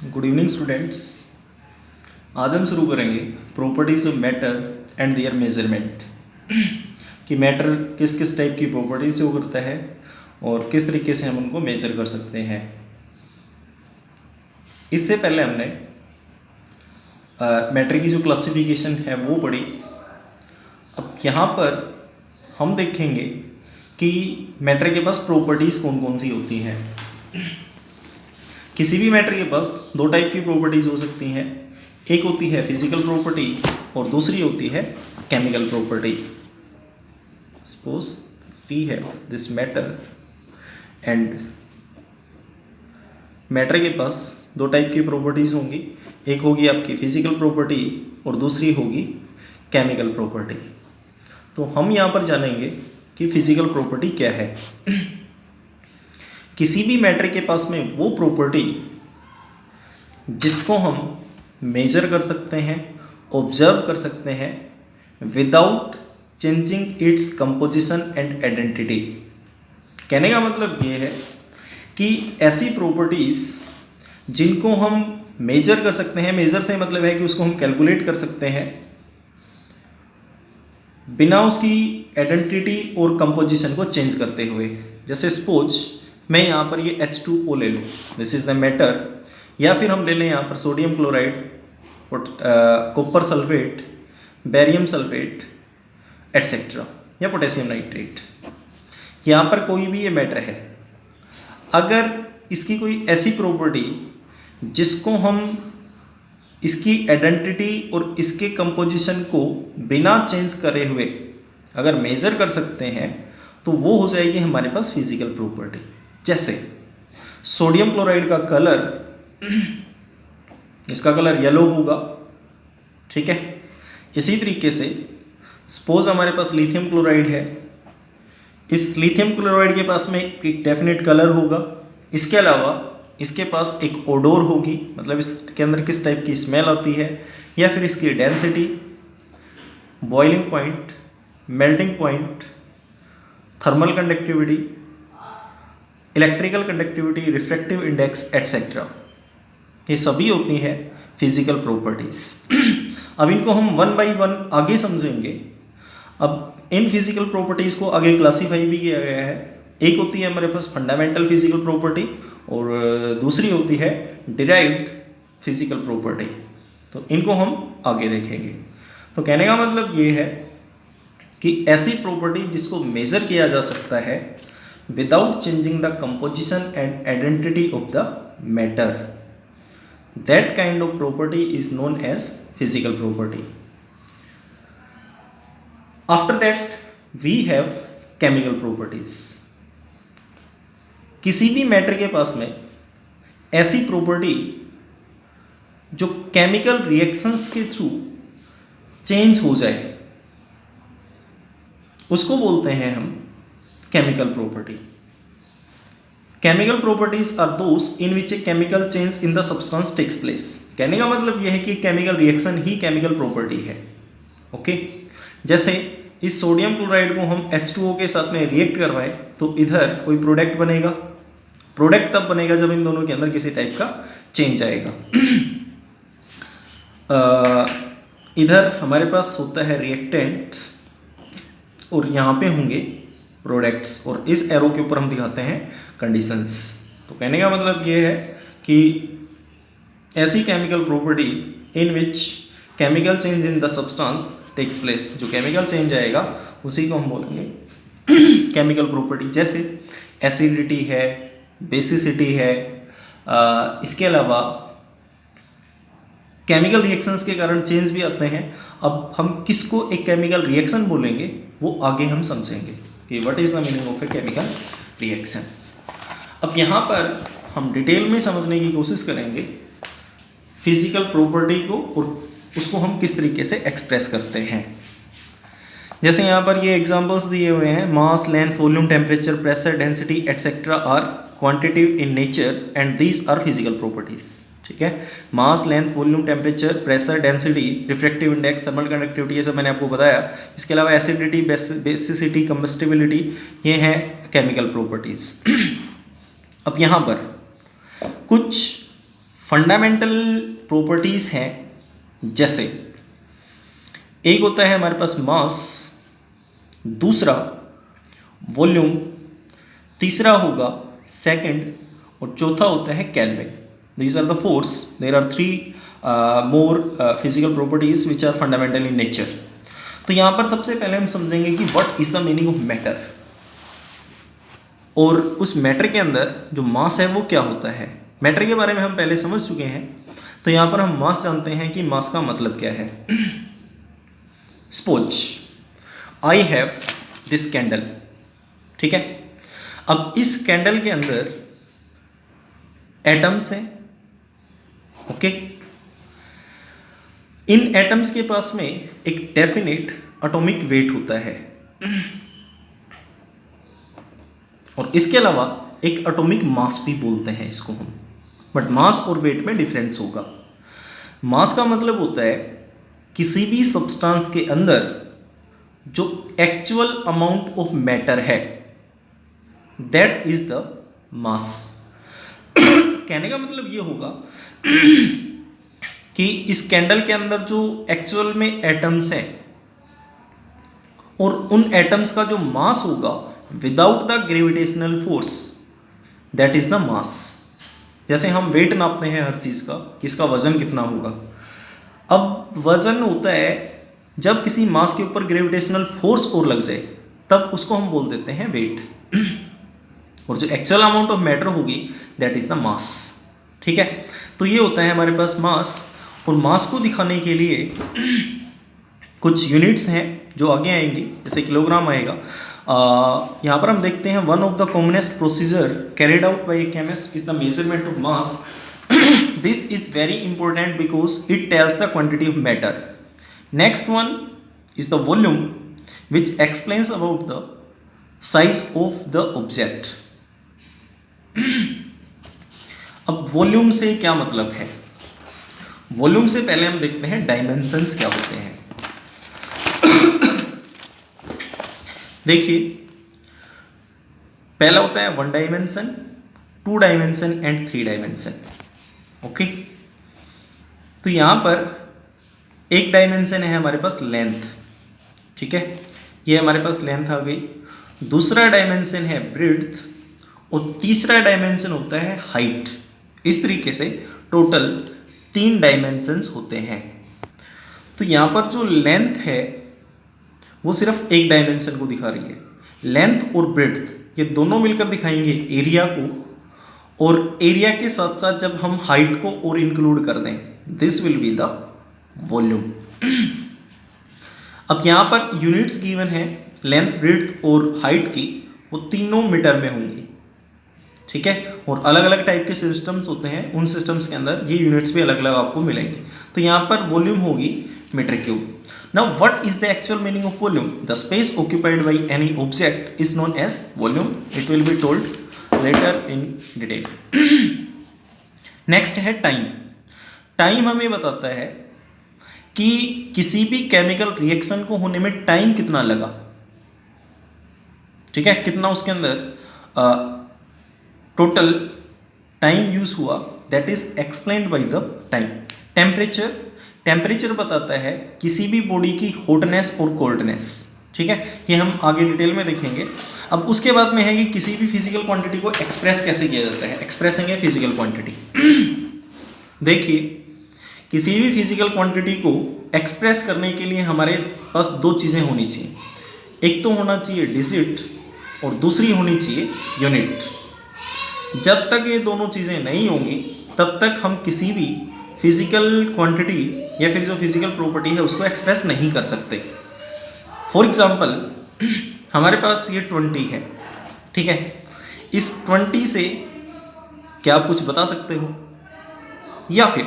Good evening students. आज हम शुरू करेंगे properties of matter and there measurement कि मैटर किस किस टाइप की प्रॉपर्टीज शो करता है और किस तरीके से हम उनको मेजर कर सकते हैं। इससे पहले हमने मैटर की जो क्लासिफिकेशन है वो पढ़ी। अब यहाँ पर हम देखेंगे कि मैटर के पास प्रॉपर्टीज़ कौन कौन सी होती हैं। किसी भी मैटर के पास दो टाइप की प्रॉपर्टीज हो सकती हैं, एक होती है फिजिकल प्रॉपर्टी और दूसरी होती है chemical property. Suppose we have this matter and matter के पास दो टाइप की प्रॉपर्टीज होंगी, एक होगी आपकी फिजिकल प्रॉपर्टी और दूसरी होगी केमिकल प्रॉपर्टी। तो हम यहाँ पर जानेंगे कि फिजिकल प्रॉपर्टी क्या है। किसी भी मैटर के पास में वो प्रॉपर्टी जिसको हम मेजर कर सकते हैं, ऑब्जर्व कर सकते हैं without changing its composition and identity. कहने का मतलब ये है कि ऐसी प्रॉपर्टीज़ जिनको हम मेजर कर सकते हैं, मेजर से मतलब है कि उसको हम कैलकुलेट कर सकते हैं बिना उसकी आइडेंटिटी और कंपोजिशन को चेंज करते हुए। जैसे सपोज मैं यहाँ पर ये H2O ले लूँ, दिस इज़ द मैटर, या फिर हम ले लें यहाँ पर sodium chloride, copper sulphate, barium sulphate etcetera, या पोटेशियम नाइट्रेट। यहाँ पर कोई भी ये मैटर है, अगर इसकी कोई ऐसी प्रॉपर्टी जिसको हम इसकी आइडेंटिटी और इसके कंपोजिशन को बिना चेंज करे हुए अगर मेजर कर सकते हैं तो वो हो जाएगी हमारे पास फिजिकल प्रॉपर्टी। जैसे सोडियम क्लोराइड का कलर, इसका कलर येलो होगा, ठीक है। इसी तरीके से सपोज हमारे पास लिथियम क्लोराइड है, इस लिथियम क्लोराइड के पास में एक डेफिनेट कलर होगा, इसके अलावा इसके पास एक ओडोर होगी, मतलब इसके अंदर किस टाइप की स्मेल आती है, या फिर इसकी density, boiling point, melting point, thermal conductivity, electrical conductivity, refractive index etcetera, ये सभी होती हैं फिजिकल प्रॉपर्टीज। अब इनको हम वन बाय वन आगे समझेंगे। अब इन फिजिकल प्रॉपर्टीज को आगे क्लासीफाई भी किया गया है। एक होती है हमारे पास फंडामेंटल फिजिकल प्रॉपर्टी और दूसरी होती है डिराइव्ड फिजिकल प्रॉपर्टी। तो इनको हम आगे देखेंगे। तो कहने का मतलब ये है कि ऐसी प्रॉपर्टी जिसको मेजर किया जा सकता है without changing the composition and identity of the matter, that kind of property is known as physical property. After that we have chemical properties. किसी भी मैटर के पास में ऐसी प्रॉपर्टी जो केमिकल रिएक्शंस के थ्रू चेंज हो जाए उसको बोलते हैं हम chemical property. Chemical properties are those in which a chemical change in the substance takes place. कहने का मतलब यह है कि केमिकल रिएक्शन ही केमिकल प्रॉपर्टी है। ओके, जैसे इस सोडियम क्लोराइड को हम H2O के साथ में रिएक्ट करवाएं तो इधर कोई प्रोडक्ट बनेगा। प्रोडक्ट तब बनेगा जब इन दोनों के अंदर किसी टाइप का चेंज आएगा। इधर हमारे पास होता है रिएक्टेंट और यहाँ पे होंगे प्रोडक्ट्स, और इस एरो के ऊपर हम दिखाते हैं कंडीशंस। तो कहने का मतलब ये है कि ऐसी chemical property in which chemical change in the substance takes place, जो केमिकल चेंज आएगा उसी को हम बोलेंगे केमिकल प्रॉपर्टी। जैसे एसिडिटी है, बेसिसिटी है, इसके अलावा केमिकल रिएक्शंस के कारण चेंज भी आते हैं। अब हम किसको एक केमिकल रिएक्शन बोलेंगे वो आगे हम समझेंगे कि what is the meaning of a chemical reaction. अब यहाँ पर हम डिटेल में समझने की कोशिश करेंगे फिजिकल प्रॉपर्टी को और उसको हम किस तरीके से एक्सप्रेस करते हैं। जैसे यहाँ पर ये एग्जांपल्स दिए हुए हैं, mass, length, volume, temperature, pressure, density etcetera are quantitative in nature and these are physical properties. ठीक है, mass, length, volume, temperature, pressure, density, refractive index, thermal conductivity, ये सब मैंने आपको बताया। इसके अलावा एसिडिटी, बेसिसिटी, कंबस्टिबिलिटी, ये हैं केमिकल प्रॉपर्टीज। अब यहाँ पर कुछ फंडामेंटल प्रॉपर्टीज हैं, जैसे एक होता है हमारे पास मास, दूसरा वॉल्यूम, तीसरा होगा सेकंड, और चौथा होता है kelvin. These are the force, there are three more physical properties which are fundamental in nature. तो यहाँ पर सबसे पहले हम समझेंगे कि what is the meaning of matter, और उस मैटर के अंदर जो मास है वो क्या होता है। मैटर के बारे में हम पहले समझ चुके हैं, तो यहाँ पर हम मास जानते हैं कि मास का मतलब क्या है। Suppose I have this candle, ठीक है। अब इस कैंडल के अंदर एटम्स हैं, ओके। इन एटम्स के पास में एक डेफिनेट एटॉमिक वेट होता है, और इसके अलावा एक एटॉमिक मास भी बोलते हैं इसको हम, बट मास और वेट में डिफरेंस होगा। मास का मतलब होता है किसी भी सब्सटेंस के अंदर जो एक्चुअल अमाउंट ऑफ मैटर है, दैट इज द मास। कहने का मतलब ये होगा कि इस कैंडल के अंदर जो एक्चुअल में एटम्स हैं, और उन एटम्स का जो मास होगा without the gravitational force, that is the mass. जैसे हम वेट नापते हैं हर चीज़ का, कि इसका वजन कितना होगा। अब वजन होता है जब किसी मास के ऊपर ग्रेविटेशनल फोर्स और लग जाए, तब उसको हम बोल देते हैं वेट। और जो एक्चुअल अमाउंट ऑफ मैटर होगी दैट इज द मास, ठीक है। तो ये होता है हमारे पास मास, और मास को दिखाने के लिए कुछ यूनिट्स हैं जो आगे आएंगी, जैसे किलोग्राम आएगा। यहाँ पर हम देखते हैं one of the commonest procedure carried out by A chemist is the measurement of mass. This is very important because it tells the quantity of matter. Next one is the volume which explains about the size of the object. अब volume से क्या मतलब है? Volume से पहले हम देखते हैं डायमेंशंस क्या होते हैं। देखिए, पहला होता है 1 dimension, 2 dimension and 3 dimension, okay. तो यहां पर एक डायमेंशन है हमारे पास लेंथ, ठीक है, ये हमारे पास लेंथ आ गई। दूसरा डायमेंशन है ब्रेड्थ, और तीसरा डायमेंशन होता है हाइट। इस तरीके से टोटल 3 डायमेंशंस होते हैं। तो यहाँ पर जो लेंथ है वो सिर्फ एक डायमेंशन को दिखा रही है। लेंथ और ब्रेड्थ ये दोनों मिलकर दिखाएंगे एरिया को, और एरिया के साथ साथ जब हम हाइट को और इंक्लूड कर दें, this will be the volume. अब यहाँ पर यूनिट्स गिवन है लेंथ, ब्रेड्थ और हाइट की, वो तीनों मीटर में होंगी, ठीक है। और अलग अलग टाइप के सिस्टम्स होते हैं, उन सिस्टम्स के अंदर ये यूनिट्स भी अलग अलग आपको मिलेंगे। तो यहाँ पर वॉल्यूम होगी metre cube. Now what is the actual meaning of volume? The space occupied by any object is known as volume. It will be told later in detail. Next है टाइम। टाइम हमें बताता है कि किसी भी chemical reaction को होने में टाइम कितना लगा, ठीक है, कितना उसके अंदर टोटल टाइम यूज हुआ, that is explained by the time. Temperature, temperature बताता है किसी भी बॉडी की हॉटनेस और कोल्डनेस, ठीक है, ये हम आगे डिटेल में देखेंगे। अब उसके बाद में है कि किसी भी फिजिकल क्वांटिटी को एक्सप्रेस कैसे किया जाता है। एक्सप्रेसिंग है फिजिकल क्वांटिटी। देखिए, किसी भी फिजिकल क्वांटिटी को एक्सप्रेस करने के लिए हमारे पास 2 चीज़ें होनी चाहिए। एक तो होना चाहिए डिजिट, और दूसरी होनी चाहिए यूनिट। जब तक ये दोनों चीज़ें नहीं होंगी तब तक हम किसी भी फिजिकल क्वांटिटी या फिर जो फिजिकल प्रॉपर्टी है उसको एक्सप्रेस नहीं कर सकते। फॉर एग्जांपल, हमारे पास ये 20 है, ठीक है। इस 20 से क्या आप कुछ बता सकते हो? या फिर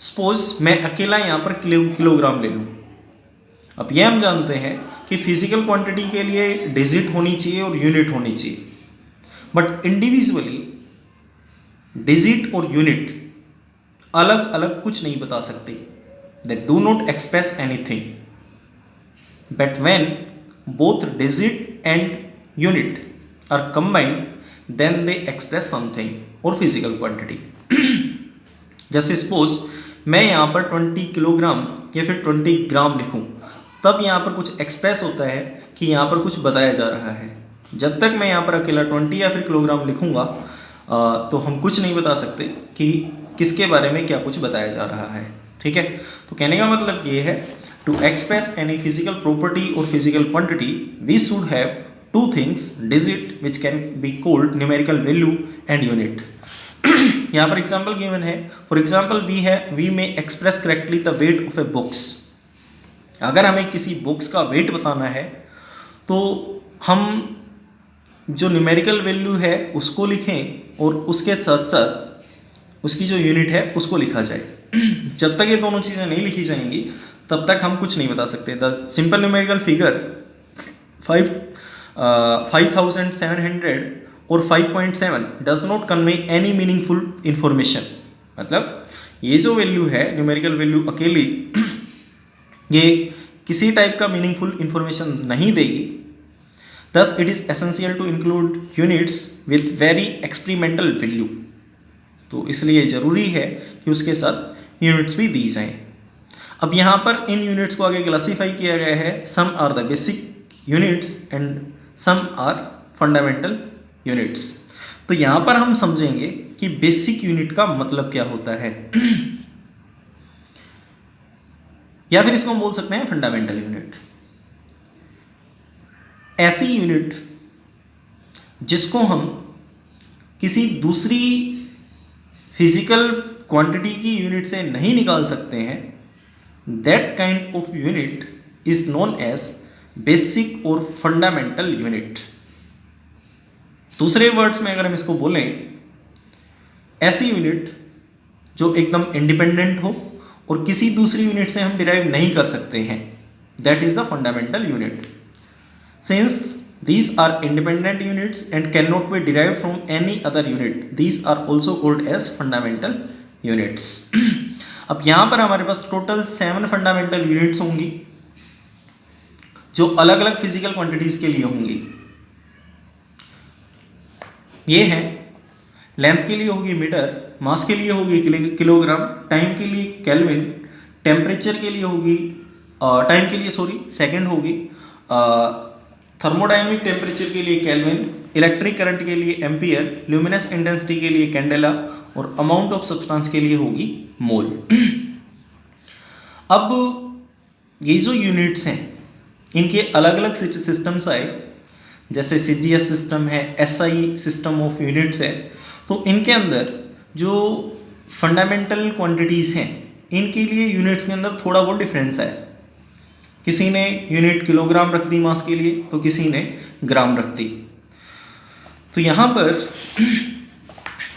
सपोज मैं अकेला यहाँ पर किलोग्राम ले लूँ। अब ये हम जानते हैं कि फिजिकल क्वांटिटी के लिए डिजिट होनी चाहिए और यूनिट होनी चाहिए, बट इंडिविजुअली डिजिट और यूनिट अलग अलग कुछ नहीं बता सकते। They do not express anything, but when both digit and unit are combined then they express something और फिजिकल क्वांटिटी। जैसे सपोज मैं यहाँ पर 20 किलोग्राम या फिर 20 ग्राम लिखूँ, तब यहाँ पर कुछ एक्सप्रेस होता है कि यहाँ पर कुछ बताया जा रहा है। जब तक मैं यहाँ पर अकेला 20 या फिर किलोग्राम लिखूँगा तो हम कुछ नहीं बता सकते कि किसके बारे में क्या कुछ बताया जा रहा है। ठीक है, तो कहने का मतलब ये है, to express any physical property और physical quantity we should have two things, digit which can be called numerical value and unit. यहाँ पर एग्जाम्पल गिवन है, for example we may express correctly the weight of a books. अगर हमें किसी books का wait बताना है तो हम जो न्यूमेरिकल वैल्यू है उसको लिखें और उसके साथ साथ उसकी जो यूनिट है उसको लिखा जाए। जब तक ये दोनों चीज़ें नहीं लिखी जाएंगी तब तक हम कुछ नहीं बता सकते। द सिंपल न्यूमेरिकल फिगर 5700 और 5.7 does not convey any meaningful information. मतलब ये जो वैल्यू है न्यूमेरिकल वैल्यू अकेली ये किसी टाइप का मीनिंगफुल इंफॉर्मेशन नहीं देगी। Thus it is essential to include units with very experimental value। तो इसलिए ज़रूरी है कि उसके साथ यूनिट्स भी दी जाएं। अब यहाँ पर इन यूनिट्स को आगे क्लासीफाई किया गया है, some are the basic units and some are fundamental units. तो यहाँ पर हम समझेंगे कि बेसिक यूनिट का मतलब क्या होता है या फिर इसको हम बोल सकते हैं फंडामेंटल यूनिट। ऐसी यूनिट जिसको हम किसी दूसरी फिजिकल क्वांटिटी की यूनिट से नहीं निकाल सकते हैं, that kind of unit is known as basic और फंडामेंटल यूनिट। दूसरे वर्ड्स में अगर हम इसको बोलें, ऐसी यूनिट जो एकदम इंडिपेंडेंट हो और किसी दूसरी यूनिट से हम डिराइव नहीं कर सकते हैं, that is the fundamental unit. Since these are independent units and cannot be derived from any other unit, these are also called as fundamental units। अब यहाँ पर हमारे पास टोटल 7 फंडामेंटल यूनिट्स होंगी जो अलग अलग फिजिकल क्वांटिटीज के लिए होंगी। ये हैं, लेंथ के लिए होगी मीटर, मास के लिए होगी किलोग्राम, टाइम के लिए केल्विन, टेम्परेचर के लिए होगी टाइम के लिए सेकंड होगी, थर्मोडायनेमिक टेम्परेचर के लिए केल्विन, इलेक्ट्रिक करंट के लिए एम्पियर, ल्यूमिनस इंटेंसिटी के लिए कैंडेला और अमाउंट ऑफ सब्सटेंस के लिए होगी मोल। अब ये जो यूनिट्स हैं इनके अलग अलग सिस्टम्स आए, जैसे CGS सिस्टम है, SI सिस्टम ऑफ यूनिट्स है। तो इनके अंदर जो फंडामेंटल क्वांटिटीज़ हैं इनके लिए यूनिट्स के अंदर थोड़ा बहुत डिफरेंस है। किसी ने यूनिट किलोग्राम रख दी मास के लिए तो किसी ने ग्राम रख दी। तो यहाँ पर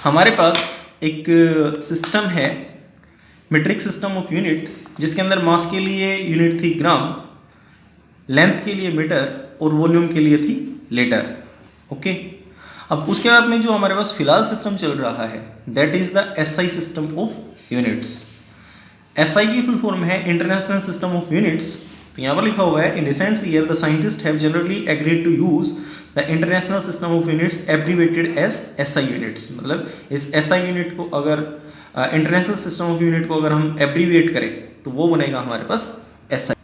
हमारे पास एक सिस्टम है मीट्रिक सिस्टम ऑफ यूनिट, जिसके अंदर मास के लिए यूनिट थी ग्राम, लेंथ के लिए मीटर और वॉल्यूम के लिए थी लीटर। ओके, अब उसके बाद में जो हमारे पास फिलहाल सिस्टम चल रहा है that is the SI system of units. SI की फुल फॉर्म है इंटरनेशनल सिस्टम ऑफ यूनिट्स। तो यहाँ पर लिखा हुआ है, in recent year the scientist have generally agreed to use the international system of units abbreviated as SI units. मतलब इस SI यूनिट को अगर इंटरनेशनल सिस्टम ऑफ यूनिट को अगर हम एब्रीवेट करें तो वो बनेगा हमारे पास SI।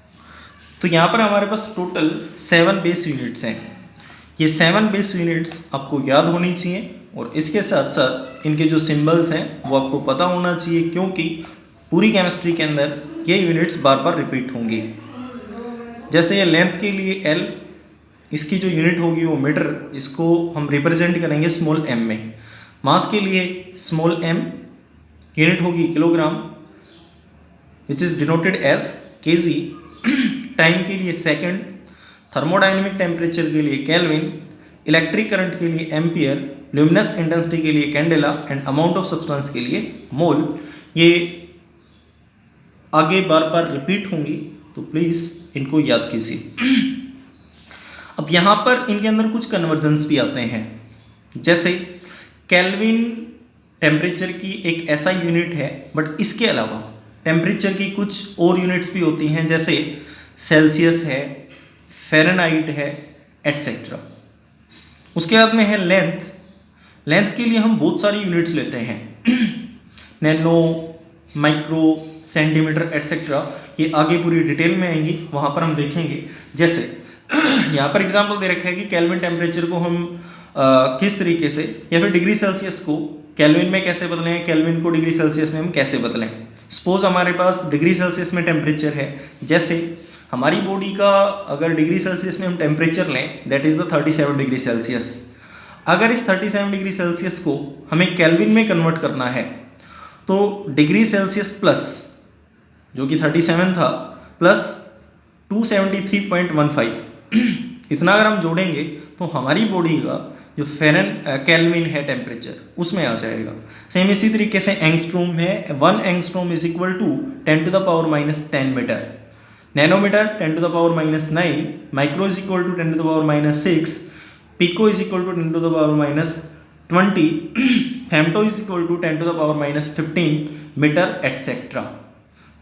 तो यहाँ पर हमारे पास टोटल 7 बेस यूनिट्स हैं। ये 7 बेस यूनिट्स आपको याद होनी चाहिए और इसके साथ साथ इनके जो सिंबल्स हैं वो आपको पता होना चाहिए, क्योंकि पूरी केमिस्ट्री के अंदर ये यूनिट्स बार बार रिपीट होंगी। जैसे ये लेंथ के लिए L, इसकी जो यूनिट होगी वो मीटर, इसको हम रिप्रेजेंट करेंगे स्मॉल m में। मास के लिए स्मॉल m, यूनिट होगी kilogram which is denoted as kg, time के लिए सेकंड, थर्मोडायनेमिक टेम्परेचर के लिए केल्विन, इलेक्ट्रिक करंट के लिए एम्पियर, ल्यूमिनस इंटेंसिटी के लिए candela and amount of substance के लिए मोल। ये आगे बार बार रिपीट होंगी तो प्लीज़ इनको याद कीजिए। अब यहाँ पर इनके अंदर कुछ कन्वर्जन्स भी आते हैं, जैसे केल्विन टेम्परेचर की एक ऐसा यूनिट है, बट इसके अलावा टेम्परेचर की कुछ और यूनिट्स भी होती हैं, जैसे सेल्सियस है, फ़ारेनहाइट है, एटसेट्रा। उसके बाद में है लेंथ। लेंथ के लिए हम बहुत सारी यूनिट्स लेते हैं, नैनो, माइक्रो, सेंटीमीटर एटसेट्रा, ये आगे पूरी डिटेल में आएंगी, वहाँ पर हम देखेंगे। जैसे यहाँ पर एग्जांपल दे रखा है कि केल्विन टेम्परेचर को हम किस तरीके से, या फिर डिग्री सेल्सियस को केल्विन में कैसे बदलें, केल्विन को डिग्री सेल्सियस में हम कैसे बदलें। सपोज हमारे पास डिग्री सेल्सियस में टेम्परेचर है, जैसे हमारी बॉडी का अगर डिग्री सेल्सियस में हम टेम्परेचर लें, that is the 37 degree Celsius. अगर इस 37 डिग्री सेल्सियस को हमें केल्विन में कन्वर्ट करना है, तो डिग्री सेल्सियस प्लस जो कि 37 था प्लस 273.15 इतना अगर हम जोड़ेंगे तो हमारी बॉडी का जो केल्विन है टेम्परेचर उसमें आ जाएगा। सेम इसी तरीके से एंगस्ट्रोम है, 1 angstrom is equal to 10⁻⁻10 metre, nanometre 10⁻⁹, micro is equal to 10⁻�6, pico is equal to 10⁻20, femto is equal to 10⁻15 metre etcetera.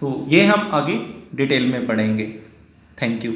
तो ये हम आगे डिटेल में पढ़ेंगे। Thank you.